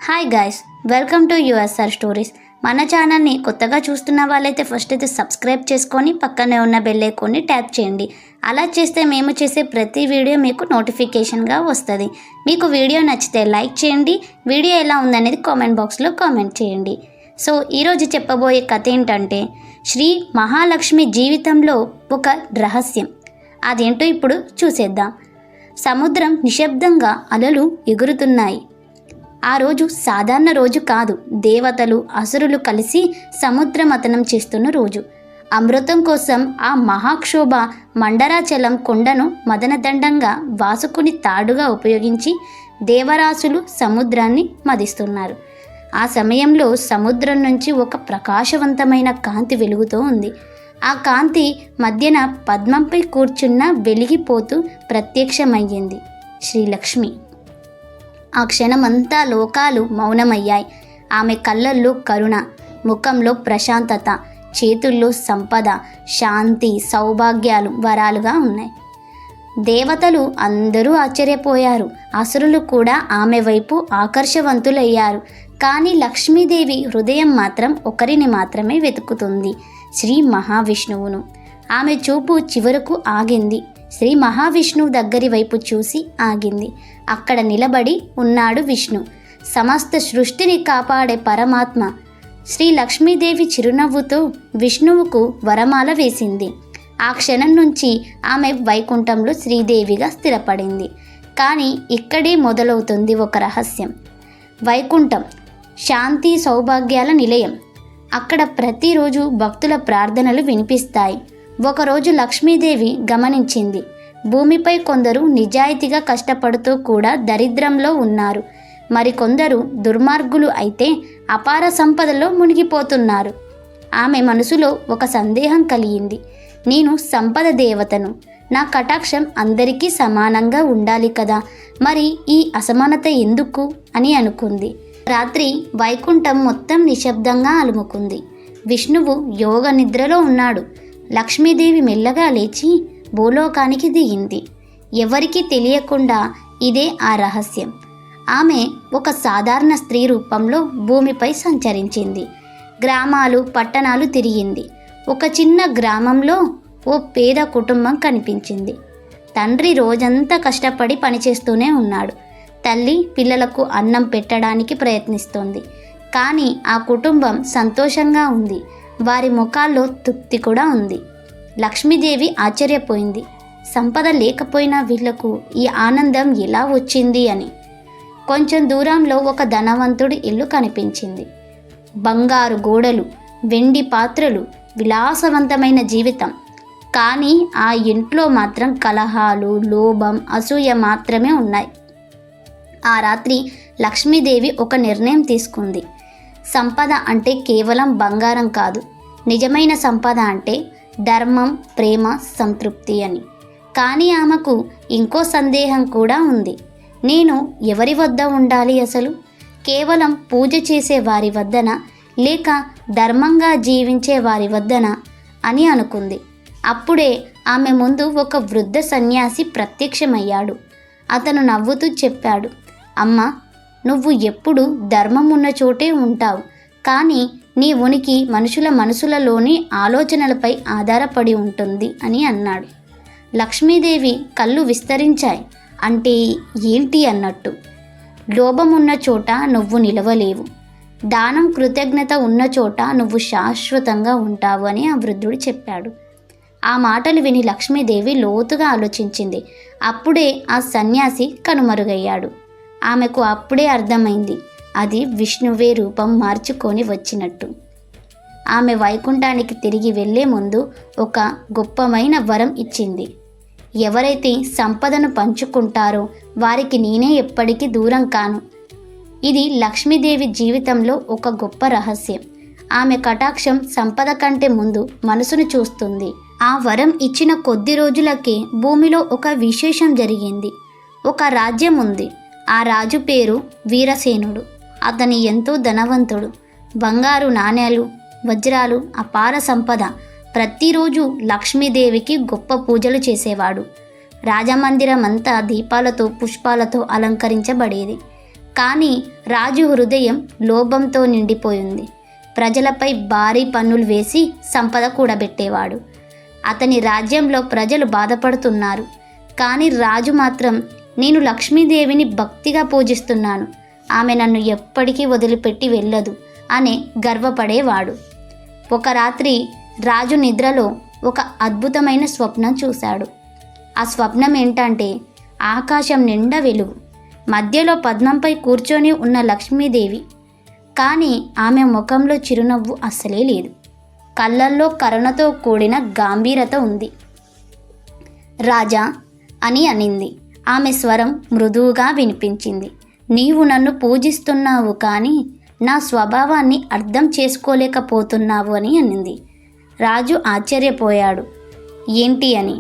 Hi guys, welcome to USR stories. మన ఛానల్ని కొత్తగా చూస్తున్న వాళ్ళైతే ఫస్ట్ అయితే సబ్స్క్రైబ్ చేసుకొని పక్కనే ఉన్న బెల్ ఐకాన్ని ట్యాప్ చేయండి. అలా చేస్తే మేము చేసే ప్రతి వీడియో మీకు నోటిఫికేషన్గా వస్తుంది. మీకు వీడియో నచ్చితే లైక్ చేయండి. వీడియో ఎలా ఉందనేది కామెంట్ బాక్స్లో కామెంట్ చేయండి. సో ఈరోజు చెప్పబోయే కథ ఏంటంటే శ్రీ మహాలక్ష్మి జీవితంలో ఒక రహస్యం. అదేంటో ఇప్పుడు చూసేద్దాం. సముద్రం నిశ్శబ్దంగా అలలు ఎగురుతున్నాయి. ఆ రోజు సాధారణ రోజు కాదు. దేవతలు అసురులు కలిసి సముద్ర మథనం చేస్తున్న రోజు. అమృతం కోసం ఆ మహాక్షోభ మండరాచలం కొండను మదనదండంగా వాసుకుని తాడుగా ఉపయోగించి దేవరాసులు సముద్రాన్ని మదిస్తున్నారు. ఆ సమయంలో సముద్రం నుంచి ఒక ప్రకాశవంతమైన కాంతి వెలుగుతూ ఉంది. ఆ కాంతి మధ్యన పద్మంపై కూర్చున్న వెలిగిపోతూ ప్రత్యక్షమయ్యింది శ్రీలక్ష్మి. ఆ క్షణమంతా లోకాలు మౌనమయ్యాయి. ఆమె కళ్ళల్లో కరుణ, ముఖంలో ప్రశాంతత, చేతుల్లో సంపద, శాంతి, సౌభాగ్యాలు వరాలుగా ఉన్నాయి. దేవతలు అందరూ ఆశ్చర్యపోయారు. అసురులు కూడా ఆమె వైపు ఆకర్షవంతులయ్యారు. కానీ లక్ష్మీదేవి హృదయం మాత్రం ఒకరిని మాత్రమే వెతుకుతుంది, శ్రీ మహావిష్ణువును. ఆమె చూపు చివరకు ఆగింది. శ్రీ మహావిష్ణువు దగ్గరి వైపు చూసి ఆగింది. అక్కడ నిలబడి ఉన్నాడు విష్ణు, సమస్త సృష్టిని కాపాడే పరమాత్మ. శ్రీ లక్ష్మీదేవి చిరునవ్వుతో విష్ణువుకు వరమాల వేసింది. ఆ క్షణం నుంచి ఆమె వైకుంఠంలో శ్రీదేవిగా స్థిరపడింది. కానీ ఇక్కడే మొదలవుతుంది ఒక రహస్యం. వైకుంఠం శాంతి సౌభాగ్యాల నిలయం. అక్కడ ప్రతిరోజు భక్తుల ప్రార్థనలు వినిపిస్తాయి. ఒకరోజు లక్ష్మీదేవి గమనించింది, భూమిపై కొందరు నిజాయితీగా కష్టపడుతూ కూడా దరిద్రంలో ఉన్నారు. మరికొందరు దుర్మార్గులు అయితే అపార సంపదలో మునిగిపోతున్నారు. ఆమె మనసులో ఒక సందేహం కలిగింది. నేను సంపద దేవతను, నా కటాక్షం అందరికీ సమానంగా ఉండాలి కదా, మరి ఈ అసమానత ఎందుకు అని అనుకుంది. రాత్రి వైకుంఠం మొత్తం నిశ్శబ్దంగా అలుముకుంది. విష్ణువు యోగ నిద్రలో ఉన్నాడు. లక్ష్మీదేవి మెల్లగా లేచి భూలోకానికి దిగింది. ఎవరికీ తెలియకుండా ఇదే ఆ రహస్యం. ఆమె ఒక సాధారణ స్త్రీ రూపంలో భూమిపై సంచరించింది. గ్రామాలు పట్టణాలు తిరిగింది. ఒక చిన్న గ్రామంలో ఓ పేద కుటుంబం కనిపించింది. తండ్రి రోజంతా కష్టపడి పనిచేస్తూనే ఉన్నాడు. తల్లి పిల్లలకు అన్నం పెట్టడానికి ప్రయత్నిస్తోంది. కానీ ఆ కుటుంబం సంతోషంగా ఉంది. వారి ముఖాల్లో తృప్తి కూడా ఉంది. లక్ష్మీదేవి ఆశ్చర్యపోయింది. సంపద లేకపోయినా వీళ్లకు ఈ ఆనందం ఎలా వచ్చింది అని. కొంచెం దూరంలో ఒక ధనవంతుడి ఇల్లు కనిపించింది. బంగారు గోడలు, వెండి పాత్రలు, విలాసవంతమైన జీవితం. కానీ ఆ ఇంట్లో మాత్రం కలహాలు, లోభం, అసూయ మాత్రమే ఉన్నాయి. ఆ రాత్రి లక్ష్మీదేవి ఒక నిర్ణయం తీసుకుంది. సంపద అంటే కేవలం బంగారం కాదు, నిజమైన సంపద అంటే ధర్మం, ప్రేమ, సంతృప్తి అని. కానీ ఆమెకు ఇంకో సందేహం కూడా ఉంది. నేను ఎవరి వద్ద ఉండాలి అసలు? కేవలం పూజ చేసే వారి వద్దనా, లేక ధర్మంగా జీవించే వారి వద్దనా అని అనుకుంది. అప్పుడే ఆమె ముందు ఒక వృద్ధ సన్యాసి ప్రత్యక్షమయ్యాడు. అతను నవ్వుతూ చెప్పాడు, అమ్మ, నువ్వు ఎప్పుడు ధర్మం ఉన్న చోటే ఉంటావు. కానీ నీ ఉనికి మనుషుల మనసులలోని ఆలోచనలపై ఆధారపడి ఉంటుంది అని అన్నాడు. లక్ష్మీదేవి కళ్ళు విస్తరించాయి. అంటే ఏంటి అన్నట్టు. లోభం ఉన్న చోట నువ్వు నిలవలేవు, దానం కృతజ్ఞత ఉన్న చోట నువ్వు శాశ్వతంగా ఉంటావు అని ఆ వృద్ధుడు చెప్పాడు. ఆ మాటలు విని లక్ష్మీదేవి లోతుగా ఆలోచించింది. అప్పుడే ఆ సన్యాసి కనుమరుగయ్యాడు. ఆమెకు అప్పుడే అర్థమైంది, అది విష్ణువే రూపం మార్చుకొని వచ్చినట్టు. ఆమె వైకుంఠానికి తిరిగి వెళ్లే ముందు ఒక గొప్పమైన వరం ఇచ్చింది. ఎవరైతే సంపదను పంచుకుంటారో వారికి నేనే ఎప్పటికీ దూరం కాను. ఇది లక్ష్మీదేవి జీవితంలో ఒక గొప్ప రహస్యం. ఆమె కటాక్షం సంపద కంటే ముందు మనసును చూస్తుంది. ఆ వరం ఇచ్చిన కొద్ది రోజులకే భూమిలో ఒక విశేషం జరిగింది. ఒక రాజ్యం ఉంది. ఆ రాజు పేరు వీరసేనుడు. అతని ఎంతో ధనవంతుడు. బంగారు నాణేలు, వజ్రాలు, అపార సంపద. ప్రతిరోజు లక్ష్మీదేవికి గొప్ప పూజలు చేసేవాడు. రాజమందిరం అంతా దీపాలతో పుష్పాలతో అలంకరించబడేది. కానీ రాజు హృదయం లోభంతో నిండిపోయింది. ప్రజలపై భారీ పన్నులు వేసి సంపద కూడబెట్టేవాడు. అతని రాజ్యంలో ప్రజలు బాధపడుతున్నారు. కానీ రాజు మాత్రం నేను లక్ష్మీదేవిని భక్తిగా పూజిస్తున్నాను, ఆమె నన్ను ఎప్పటికీ వదిలిపెట్టి వెళ్ళదు అని గర్వపడేవాడు. ఒక రాత్రి రాజు నిద్రలో ఒక అద్భుతమైన స్వప్నం చూశాడు. ఆ స్వప్నం ఏంటంటే ఆకాశం నిండా వెలుగు, మధ్యలో పద్మంపై కూర్చొని ఉన్న లక్ష్మీదేవి. కానీ ఆమె ముఖంలో చిరునవ్వు అస్సలే లేదు. కళ్ళల్లో కరుణతో కూడిన గాంభీరత ఉంది. రాజా అని అనింది. ఆమె స్వరం మృదువుగా వినిపించింది. నీవు నన్ను పూజిస్తున్నావు, కానీ నా స్వభావాన్ని అర్థం చేసుకోలేకపోతున్నావు అని అనింది. రాజు ఆశ్చర్యపోయాడు. ఏంటి అని.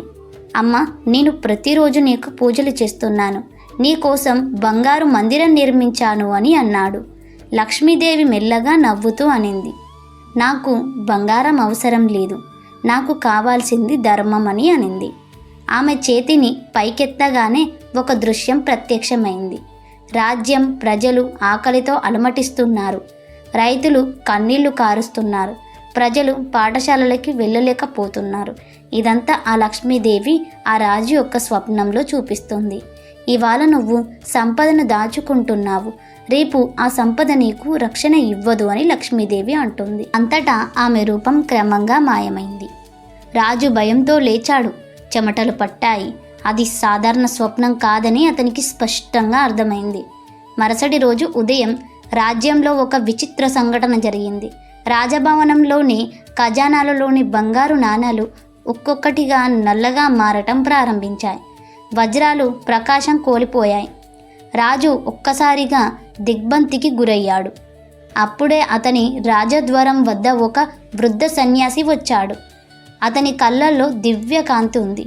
అమ్మ, నేను ప్రతిరోజు నీకు పూజలు చేస్తున్నాను, నీకోసం బంగారు మందిరం నిర్మించాను అని అన్నాడు. లక్ష్మీదేవి మెల్లగా నవ్వుతూ అనింది, నాకు బంగారం అవసరం లేదు, నాకు కావాల్సింది ధర్మం అని అనింది. ఆమె చేతిని పైకెత్తగానే ఒక దృశ్యం ప్రత్యక్షమైంది. రాజ్యం, ప్రజలు ఆకలితో అలమటిస్తున్నారు. రైతులు కన్నీళ్లు కారుస్తున్నారు. ప్రజలు పాఠశాలలకి వెళ్ళలేకపోతున్నారు. ఇదంతా ఆ లక్ష్మీదేవి ఆ రాజు యొక్క స్వప్నంలో చూపిస్తుంది. ఇవాళ నువ్వు సంపదను దాచుకుంటున్నావు, రేపు ఆ సంపద నీకు రక్షణ ఇవ్వదు అని లక్ష్మీదేవి అంటుంది. అంతటా ఆమె రూపం క్రమంగా మాయమైంది. రాజు భయంతో లేచాడు. చెమటలు పట్టాయి. అది సాధారణ స్వప్నం కాదని అతనికి స్పష్టంగా అర్థమైంది. మరుసటి రోజు ఉదయం రాజ్యంలో ఒక విచిత్ర సంఘటన జరిగింది. రాజభవనంలోని ఖజానాలలోని బంగారు నాణాలు ఒక్కొక్కటిగా నల్లగా మారటం ప్రారంభించాయి. వజ్రాలు ప్రకాశం కోల్పోయాయి. రాజు ఒక్కసారిగా దిగ్భ్రాంతికి గురయ్యాడు. అప్పుడే అతని రాజద్వారం వద్ద ఒక వృద్ధ సన్యాసి వచ్చాడు. అతని కళ్ళల్లో దివ్య కాంతి ఉంది.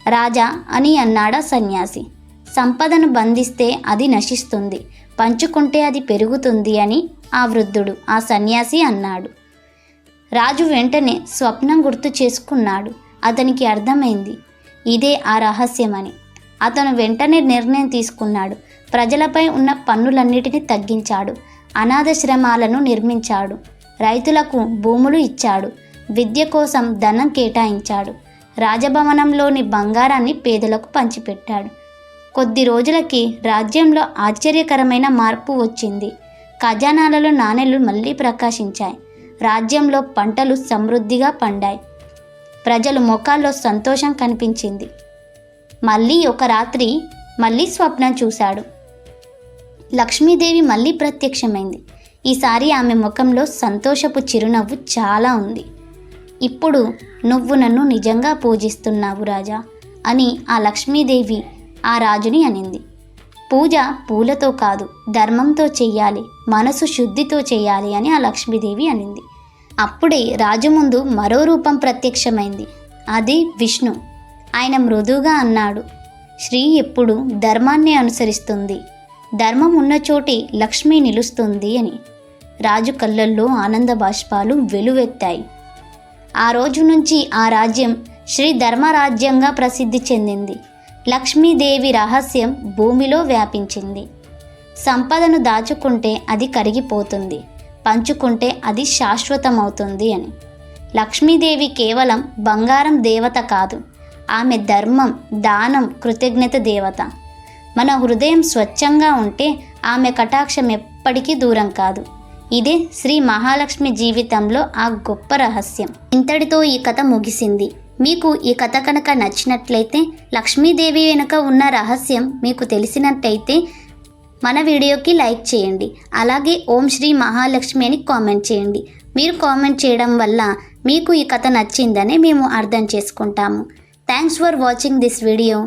రాజా అని అన్నాడా సన్యాసి. సంపదను బంధిస్తే అది నశిస్తుంది, పంచుకుంటే అది పెరుగుతుంది అని ఆ వృద్ధుడు, ఆ సన్యాసి అన్నాడు. రాజు వెంటనే స్వప్నం గుర్తు చేసుకున్నాడు. అతనికి అర్థమైంది ఇదే ఆ రహస్యమని. అతను వెంటనే నిర్ణయం తీసుకున్నాడు. ప్రజలపై ఉన్న పన్నులన్నిటినీ తగ్గించాడు. అనాథాశ్రమాలను నిర్మించాడు. రైతులకు భూములు ఇచ్చాడు. విద్య కోసం ధనం కేటాయించాడు. రాజభవనంలోని బంగారాన్ని పేదలకు పంచిపెట్టాడు. కొద్ది రోజులకి రాజ్యంలో ఆశ్చర్యకరమైన మార్పు వచ్చింది. ఖజానాలలో నాణేలు మళ్ళీ ప్రకాశించాయి. రాజ్యంలో పంటలు సమృద్ధిగా పండాయి. ప్రజల ముఖాల్లో సంతోషం కనిపించింది. మళ్ళీ ఒక రాత్రి మళ్ళీ స్వప్నం చూశాడు. లక్ష్మీదేవి మళ్ళీ ప్రత్యక్షమైంది. ఈసారి ఆమె ముఖంలో సంతోషపు చిరునవ్వు చాలా ఉంది. ఇప్పుడు నువ్వు నన్ను నిజంగా పూజిస్తున్నావు రాజా అని ఆ లక్ష్మీదేవి ఆ రాజుని అనింది. పూజ పూలతో కాదు, ధర్మంతో చెయ్యాలి, మనసు శుద్ధితో చేయాలి అని ఆ లక్ష్మీదేవి అనింది. అప్పుడే రాజు ముందు మరో రూపం ప్రత్యక్షమైంది. అది విష్ణు. ఆయన మృదువుగా అన్నాడు, శ్రీ ఎప్పుడు ధర్మాన్ని అనుసరిస్తుంది, ధర్మం ఉన్న చోటి లక్ష్మి నిలుస్తుంది అని. రాజు కళ్ళల్లో ఆనంద బాష్పాలు వెలువెత్తాయి. ఆ రోజు నుంచి ఆ రాజ్యం శ్రీ ధర్మరాజ్యంగా ప్రసిద్ధి చెందింది. లక్ష్మీదేవి రహస్యం భూమిలో వ్యాపించింది. సంపదను దాచుకుంటే అది కరిగిపోతుంది, పంచుకుంటే అది శాశ్వతమవుతుంది అని. లక్ష్మీదేవి కేవలం బంగారం దేవత కాదు, ఆమె ధర్మం, దానం, కృతజ్ఞత దేవత. మన హృదయం స్వచ్ఛంగా ఉంటే ఆమె కటాక్షం ఎప్పటికీ దూరం కాదు. ఇదే శ్రీ మహాలక్ష్మి జీవితంలో ఆ గొప్ప రహస్యం. ఇంతటితో ఈ కథ ముగిసింది. మీకు ఈ కథ కనుక నచ్చినట్లయితే, లక్ష్మీదేవి వెనుక ఉన్న రహస్యం మీకు తెలిసినట్టయితే మన వీడియోకి లైక్ చేయండి. అలాగే ఓం శ్రీ మహాలక్ష్మి అని కామెంట్ చేయండి. మీరు కామెంట్ చేయడం వల్ల మీకు ఈ కథ నచ్చిందని మేము అర్థం చేసుకుంటాము. Thanks for watching this video.